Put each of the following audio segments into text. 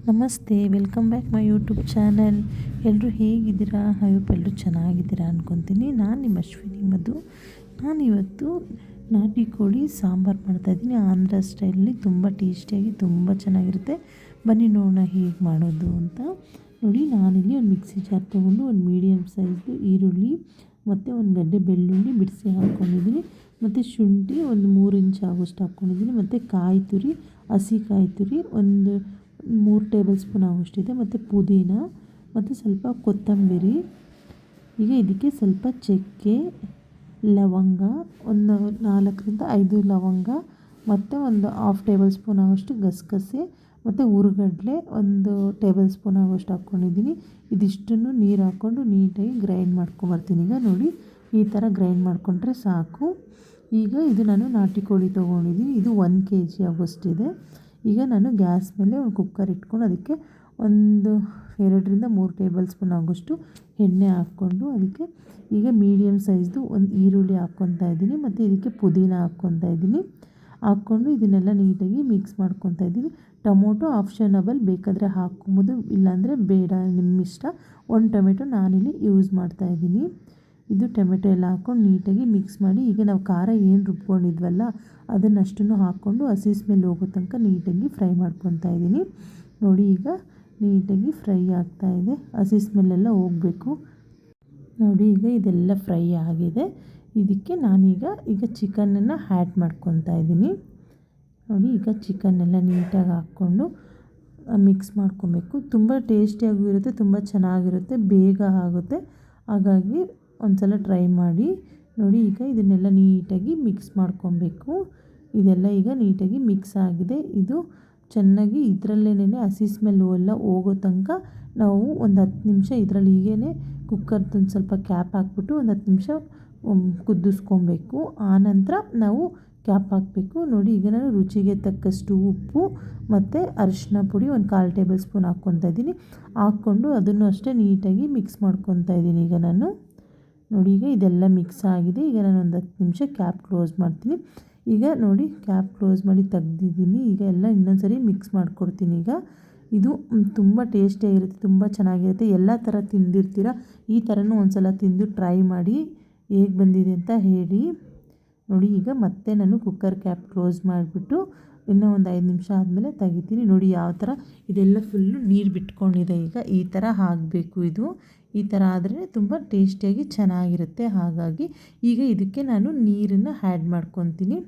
ನಮಸ್ತೆ, welcome back my YouTube channel. ಎಲ್ಲರೂ ಹೇಗಿದ್ದೀರಾ? ಐ ಹೋಪ್ ಎಲ್ಲರೂ ಚೆನ್ನಾಗಿದ್ದೀರಾ ಅಂದ್ಕೊತೀನಿ. ನಾನು ನಿಮ್ಮ ಅಶ್ವಿನಿ ಮಧು. ನಾನಿವತ್ತು ನಾಟಿ ಕೋಳಿ ಸಾಂಬಾರು ಮಾಡ್ತಾಯಿದ್ದೀನಿ. ಆಂಧ್ರ ಸ್ಟೈಲಲ್ಲಿ ತುಂಬ ಟೇಸ್ಟಿಯಾಗಿ ತುಂಬ ಚೆನ್ನಾಗಿರುತ್ತೆ. ಬನ್ನಿ ನೋಡೋಣ ಹೇಗೆ ಮಾಡೋದು ಅಂತ. ನೋಡಿ, ನಾನಿಲ್ಲಿ ಒಂದು ಮಿಕ್ಸಿ ಜಾರ್ ತೊಗೊಂಡು ಒಂದು ಮೀಡಿಯಮ್ ಸೈಜು ಈರುಳ್ಳಿ ಮತ್ತು ಒಂದು ಗಡ್ಡೆ ಬೆಳ್ಳುಳ್ಳಿ ಬಿಡಿಸಿ ಹಾಕ್ಕೊಂಡಿದ್ದೀನಿ. ಮತ್ತು ಶುಂಠಿ ಒಂದು 3 ಇಂಚ್ ಆಗೋಷ್ಟು ಹಾಕ್ಕೊಂಡಿದ್ದೀನಿ. ಮತ್ತು ಕಾಯಿ ತುರಿ, ಹಸಿ ಕಾಯಿ ತುರಿ ಒಂದು 3 ಟೇಬಲ್ ಸ್ಪೂನ್ ಆಗೋಷ್ಟಿದೆ. ಮತ್ತು ಪುದೀನ ಮತ್ತು ಸ್ವಲ್ಪ ಕೊತ್ತಂಬರಿ. ಈಗ ಇದಕ್ಕೆ ಸ್ವಲ್ಪ ಚಕ್ಕೆ, ಲವಂಗ, ಒಂದು 4ರಿಂದ 5 ಲವಂಗ ಮತ್ತು ಒಂದು 1/2 ಟೇಬಲ್ ಸ್ಪೂನ್ ಆಗೋಷ್ಟು ಗಸಗಸೆ ಮತ್ತು ಹುರಿಗಡಲೆ ಒಂದು ಟೇಬಲ್ ಸ್ಪೂನ್ ಆಗೋಷ್ಟು ಹಾಕ್ಕೊಂಡಿದ್ದೀನಿ. ಇದಿಷ್ಟನ್ನು ನೀರು ಹಾಕ್ಕೊಂಡು ನೀಟಾಗಿ ಗ್ರೈಂಡ್ ಮಾಡ್ಕೊಂಬರ್ತೀನಿ. ಈಗ ನೋಡಿ, ಈ ಥರ ಗ್ರೈಂಡ್ ಮಾಡಿಕೊಂಡ್ರೆ ಸಾಕು. ಈಗ ಇದು ನಾನು ನಾಟಿ ಕೋಳಿ ತೊಗೊಂಡಿದ್ದೀನಿ. ಇದು 1 kg ಆಗೋಷ್ಟಿದೆ. ಈಗ ನಾನು ಗ್ಯಾಸ್ ಮೇಲೆ ಒಂದು ಕುಕ್ಕರ್ ಇಟ್ಕೊಂಡು ಅದಕ್ಕೆ ಒಂದು 2ರಿಂದ 3 ಟೇಬಲ್ ಸ್ಪೂನ್ ಆಗೋಷ್ಟು ಎಣ್ಣೆ ಹಾಕ್ಕೊಂಡು ಅದಕ್ಕೆ ಈಗ ಮೀಡಿಯಮ್ ಸೈಜ್ದು ಒಂದು ಈರುಳ್ಳಿ ಹಾಕ್ಕೊತಾ ಇದ್ದೀನಿ. ಮತ್ತು ಇದಕ್ಕೆ ಪುದೀನ ಹಾಕ್ಕೊತಾ ಇದ್ದೀನಿ. ಹಾಕ್ಕೊಂಡು ಇದನ್ನೆಲ್ಲ ನೀಟಾಗಿ ಮಿಕ್ಸ್ ಮಾಡ್ಕೊತಾ ಇದ್ದೀನಿ. ಟೊಮೊಟೊ ಆಪ್ಷನಬಲ್, ಬೇಕಾದರೆ ಹಾಕ್ಕೊಬೋದು, ಇಲ್ಲಾಂದರೆ ಬೇಡ, ನಿಮ್ಮ ಇಷ್ಟ. 1 ಟೊಮೆಟೊ ನಾನಿಲ್ಲಿ ಯೂಸ್ ಮಾಡ್ತಾಯಿದ್ದೀನಿ. ಇದು ಟೊಮೆಟೊ ಎಲ್ಲ ಹಾಕ್ಕೊಂಡು ನೀಟಾಗಿ ಮಿಕ್ಸ್ ಮಾಡಿ, ಈಗ ನಾವು ಖಾರ ಏನು ರುಬ್ಕೊಂಡಿದ್ವಲ್ಲ ಅದನ್ನಷ್ಟನ್ನು ಹಾಕ್ಕೊಂಡು ಹಸಿ ಸ್ಮೆಲ್ ಹೋಗೋ ತನಕ ನೀಟಾಗಿ ಫ್ರೈ ಮಾಡ್ಕೊತಾ ಇದ್ದೀನಿ. ನೋಡಿ, ಈಗ ನೀಟಾಗಿ ಫ್ರೈ ಆಗ್ತಾಯಿದೆ. ಹಸಿ ಸ್ಮೆಲ್ಲೆಲ್ಲ ಹೋಗಬೇಕು. ನೋಡಿ, ಈಗ ಇದೆಲ್ಲ ಫ್ರೈ ಆಗಿದೆ. ಇದಕ್ಕೆ ನಾನೀಗ ಚಿಕನನ್ನು ಆ್ಯಡ್ ಮಾಡ್ಕೊತಾ ಇದ್ದೀನಿ. ನೋಡಿ, ಈಗ ಚಿಕನ್ನೆಲ್ಲ ನೀಟಾಗಿ ಹಾಕ್ಕೊಂಡು ಮಿಕ್ಸ್ ಮಾಡ್ಕೊಬೇಕು. ತುಂಬ ಟೇಸ್ಟಿಯಾಗೂ ಇರುತ್ತೆ, ತುಂಬ ಚೆನ್ನಾಗಿರುತ್ತೆ, ಬೇಗ ಆಗುತ್ತೆ. ಹಾಗಾಗಿ ಒಂದು ಸಲ ಟ್ರೈ ಮಾಡಿ. ನೋಡಿ, ಈಗ ಇದನ್ನೆಲ್ಲ ನೀಟಾಗಿ ಮಿಕ್ಸ್ ಮಾಡ್ಕೊಬೇಕು. ಇದೆಲ್ಲ ಈಗ ನೀಟಾಗಿ ಮಿಕ್ಸ್ ಆಗಿದೆ. ಇದು ಚೆನ್ನಾಗಿ ಇದರಲ್ಲೇನೆ ಹಸಿ ಸ್ಮೆಲ್ ಎಲ್ಲ ಹೋಗೋ ತನಕ ನಾವು ಒಂದು 10 ನಿಮಿಷ ಇದರಲ್ಲಿ ಹೀಗೇ ಕುಕ್ಕರ್ದೊಂದು ಸ್ವಲ್ಪ ಕ್ಯಾಪ್ ಹಾಕ್ಬಿಟ್ಟು ಒಂದು 10 ನಿಮಿಷ ಕುದಿಸ್ಕೊಬೇಕು. ಆನಂತರ ನಾವು ಕ್ಯಾಪ್ ಹಾಕಬೇಕು. ನೋಡಿ, ಈಗ ನಾನು ರುಚಿಗೆ ತಕ್ಕಷ್ಟು ಉಪ್ಪು ಮತ್ತು ಅರಿಶಿನ ಪುಡಿ ಒಂದು 1/4 ಟೇಬಲ್ ಸ್ಪೂನ್ ಹಾಕ್ಕೊತಾ ಇದ್ದೀನಿ. ಹಾಕ್ಕೊಂಡು ಅದನ್ನು ಅಷ್ಟೇ ನೀಟಾಗಿ ಮಿಕ್ಸ್ ಮಾಡ್ಕೊತಾ ಇದ್ದೀನಿ. ಈಗ ನಾನು ನೋಡಿ, ಈಗ ಇದೆಲ್ಲ ಮಿಕ್ಸ್ ಆಗಿದೆ. ಈಗ ನಾನು ಒಂದು 10 ನಿಮಿಷ ಕ್ಯಾಪ್ ಕ್ಲೋಸ್ ಮಾಡ್ತೀನಿ. ಈಗ ನೋಡಿ, ಕ್ಯಾಪ್ ಕ್ಲೋಸ್ ಮಾಡಿ ತೆಗ್ದಿದ್ದೀನಿ. ಈಗ ಎಲ್ಲ ಇನ್ನೊಂದು ಸರಿ ಮಿಕ್ಸ್ ಮಾಡಿಕೊಡ್ತೀನಿ. ಈಗ ಇದು ತುಂಬ ಟೇಸ್ಟಿಯಾಗಿರುತ್ತೆ, ತುಂಬ ಚೆನ್ನಾಗಿರುತ್ತೆ. ಎಲ್ಲ ಥರ ತಿಂದಿರ್ತೀರ, ಈ ಥರನೂ ಒಂದು ಸಲ ತಿಂದು ಟ್ರೈ ಮಾಡಿ ಹೇಗೆ ಬಂದಿದೆ ಅಂತ ಹೇಳಿ. ನೋಡಿ, ಈಗ ಮತ್ತೆ ನಾನು ಕುಕ್ಕರ್ ಕ್ಯಾಪ್ ಕ್ಲೋಸ್ ಮಾಡಿಬಿಟ್ಟು ಇನ್ನೂ ಒಂದು 5 ನಿಮಿಷ ಆದಮೇಲೆ ತೆಗಿತೀನಿ. ನೋಡಿ ಯಾವ ಥರ ಇದೆಲ್ಲ ಫುಲ್ಲು ನೀರು ಬಿಟ್ಕೊಂಡಿದೆ. ಈಗ ಈ ಥರ ಆಗಬೇಕು. ಇದು ಈ ಥರ ಆದರೆ ತುಂಬ ಟೇಸ್ಟಿಯಾಗಿ ಚೆನ್ನಾಗಿರುತ್ತೆ. ಹಾಗಾಗಿ ಈಗ ಇದಕ್ಕೆ ನಾನು ನೀರನ್ನು ಆ್ಯಡ್ ಮಾಡ್ಕೊತೀನಿ.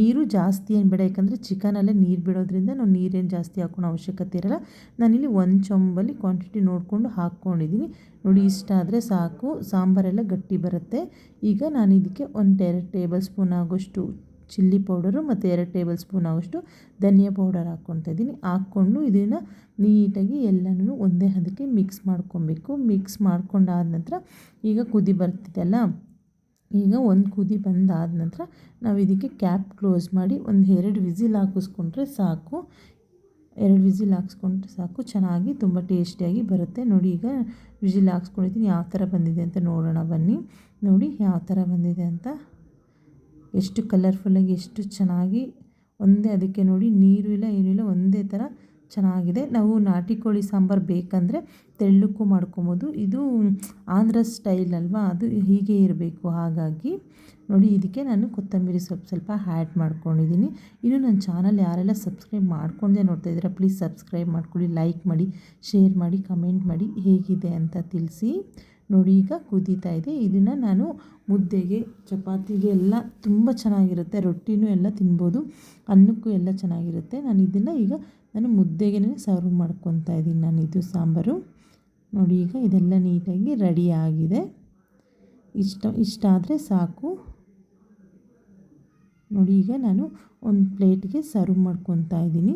ನೀರು ಜಾಸ್ತಿ ಏನು ಬೇಡ, ಯಾಕಂದರೆ ಚಿಕನಲ್ಲೇ ನೀರು ಬಿಡೋದ್ರಿಂದ ನಾವು ನೀರೇನು ಜಾಸ್ತಿ ಹಾಕೋಣ ಅವಶ್ಯಕತೆ ಇರೋಲ್ಲ. ನಾನಿಲ್ಲಿ 1 ಚೊಂಬಲ್ಲಿ ಕ್ವಾಂಟಿಟಿ ನೋಡಿಕೊಂಡು ಹಾಕ್ಕೊಂಡಿದ್ದೀನಿ. ನೋಡಿ, ಇಷ್ಟ ಆದರೆ ಸಾಕು, ಸಾಂಬಾರೆಲ್ಲ ಗಟ್ಟಿ ಬರುತ್ತೆ. ಈಗ ನಾನು ಇದಕ್ಕೆ ಒಂದು 2 ಟೇಬಲ್ ಸ್ಪೂನ್ ಆಗೋಷ್ಟು ಚಿಲ್ಲಿ ಪೌಡರು ಮತ್ತು 2 ಟೇಬಲ್ ಸ್ಪೂನ್ ಆಗೋಷ್ಟು ಧನಿಯಾ ಪೌಡರ್ ಹಾಕ್ಕೊತಾ ಇದ್ದೀನಿ. ಹಾಕ್ಕೊಂಡು ಇದನ್ನು ನೀಟಾಗಿ ಎಲ್ಲನೂ ಒಂದೇ ಹದಕ್ಕೆ ಮಿಕ್ಸ್ ಮಾಡ್ಕೊಬೇಕು. ಮಿಕ್ಸ್ ಮಾಡ್ಕೊಂಡಾದ ನಂತರ ಈಗ ಕುದಿ ಬರ್ತಿದೆಯಲ್ಲ, ಈಗ ಒಂದು ಕುದಿ ಬಂದಾದ ನಂತರ ನಾವು ಇದಕ್ಕೆ ಕ್ಯಾಪ್ ಕ್ಲೋಸ್ ಮಾಡಿ ಒಂದು 2 ವಿಸಿಲ್ ಹಾಕಿಸ್ಕೊಂಡ್ರೆ ಸಾಕು. 2 ವಿಸಿಲ್ ಹಾಕ್ಸ್ಕೊಂಡ್ರೆ ಸಾಕು, ಚೆನ್ನಾಗಿ ತುಂಬ ಟೇಸ್ಟಿಯಾಗಿ ಬರುತ್ತೆ. ನೋಡಿ, ಈಗ ವಿಸಿಲ್ ಹಾಕ್ಸ್ಕೊಂಡಿದ್ದೀನಿ. ಯಾವ ಥರ ಬಂದಿದೆ ಅಂತ ನೋಡೋಣ ಬನ್ನಿ. ನೋಡಿ ಯಾವ ಥರ ಬಂದಿದೆ ಅಂತ, ಎಷ್ಟು ಕಲರ್ಫುಲ್ಲಾಗಿ, ಎಷ್ಟು ಚೆನ್ನಾಗಿ ಒಂದೇ ಅದಕ್ಕೆ ನೋಡಿ, ನೀರು ಇಲ್ಲ ಏನೂ ಇಲ್ಲ, ಒಂದೇ ಥರ ಚೆನ್ನಾಗಿದೆ. ನಾವು ನಾಟಿ ಕೋಳಿ ಸಾಂಬಾರು ಬೇಕಂದರೆ ತೆಳ್ಳಕ್ಕೂ ಮಾಡ್ಕೊಬೋದು. ಇದು ಆಂಧ್ರ ಸ್ಟೈಲ್ ಅಲ್ವಾ, ಅದು ಹೀಗೆ ಇರಬೇಕು. ಹಾಗಾಗಿ ನೋಡಿ, ಇದಕ್ಕೆ ನಾನು ಕೊತ್ತಂಬರಿ ಸ್ವಲ್ಪ ಆ್ಯಡ್ ಮಾಡ್ಕೊಂಡಿದ್ದೀನಿ. ಇನ್ನು ನನ್ನ ಚಾನಲ್ ಯಾರೆಲ್ಲ ಸಬ್ಸ್ಕ್ರೈಬ್ ಮಾಡ್ಕೊಂಡೇ ನೋಡ್ತಾ ಇದ್ದೀರಾ, ಪ್ಲೀಸ್ ಸಬ್ಸ್ಕ್ರೈಬ್ ಮಾಡ್ಕೊಳ್ಳಿ, ಲೈಕ್ ಮಾಡಿ, ಶೇರ್ ಮಾಡಿ, ಕಮೆಂಟ್ ಮಾಡಿ, ಹೇಗಿದೆ ಅಂತ ತಿಳಿಸಿ. ನೋಡಿ, ಈಗ ಕುದೀತಾ ಇದೆ. ಇದನ್ನು ನಾನು ಮುದ್ದೆಗೆ, ಚಪಾತಿಗೆ ಎಲ್ಲ ತುಂಬ ಚೆನ್ನಾಗಿರುತ್ತೆ. ರೊಟ್ಟಿನೂ ಎಲ್ಲ ತಿನ್ಬೋದು, ಅನ್ನಕ್ಕೂ ಎಲ್ಲ ಚೆನ್ನಾಗಿರುತ್ತೆ. ಈಗ ನಾನು ಮುದ್ದೆಗೆ ಸರ್ವ್ ಮಾಡ್ಕೊತಾ ಇದ್ದೀನಿ. ನಾನು ಇದು ಸಾಂಬಾರು ನೋಡಿ, ಈಗ ಇದೆಲ್ಲ ನೀಟಾಗಿ ರೆಡಿ ಆಗಿದೆ. ಇಷ್ಟ ಆದರೆ ಸಾಕು. ನೋಡಿ, ಈಗ ನಾನು ಒಂದು ಪ್ಲೇಟ್ಗೆ ಸರ್ವ್ ಮಾಡ್ಕೊತಾ ಇದ್ದೀನಿ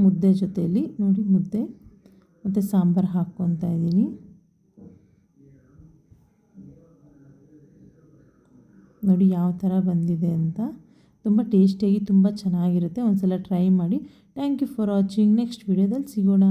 ಮುದ್ದೆ ಜೊತೆಯಲ್ಲಿ. ನೋಡಿ, ಮುದ್ದೆ ಮತ್ತು ಸಾಂಬಾರು ಹಾಕ್ಕೊತಾ ಇದ್ದೀನಿ. ನೋಡಿ ಯಾವ ಥರ ಬಂದಿದೆ ಅಂತ, ತುಂಬ ಟೇಸ್ಟಿಯಾಗಿ ತುಂಬ ಚೆನ್ನಾಗಿರುತ್ತೆ. ಒಂದು ಸಲ ಟ್ರೈ ಮಾಡಿ. Thank you for watching. Next ವಿಡಿಯೋದಲ್ಲಿ ಸಿಗೋಣ.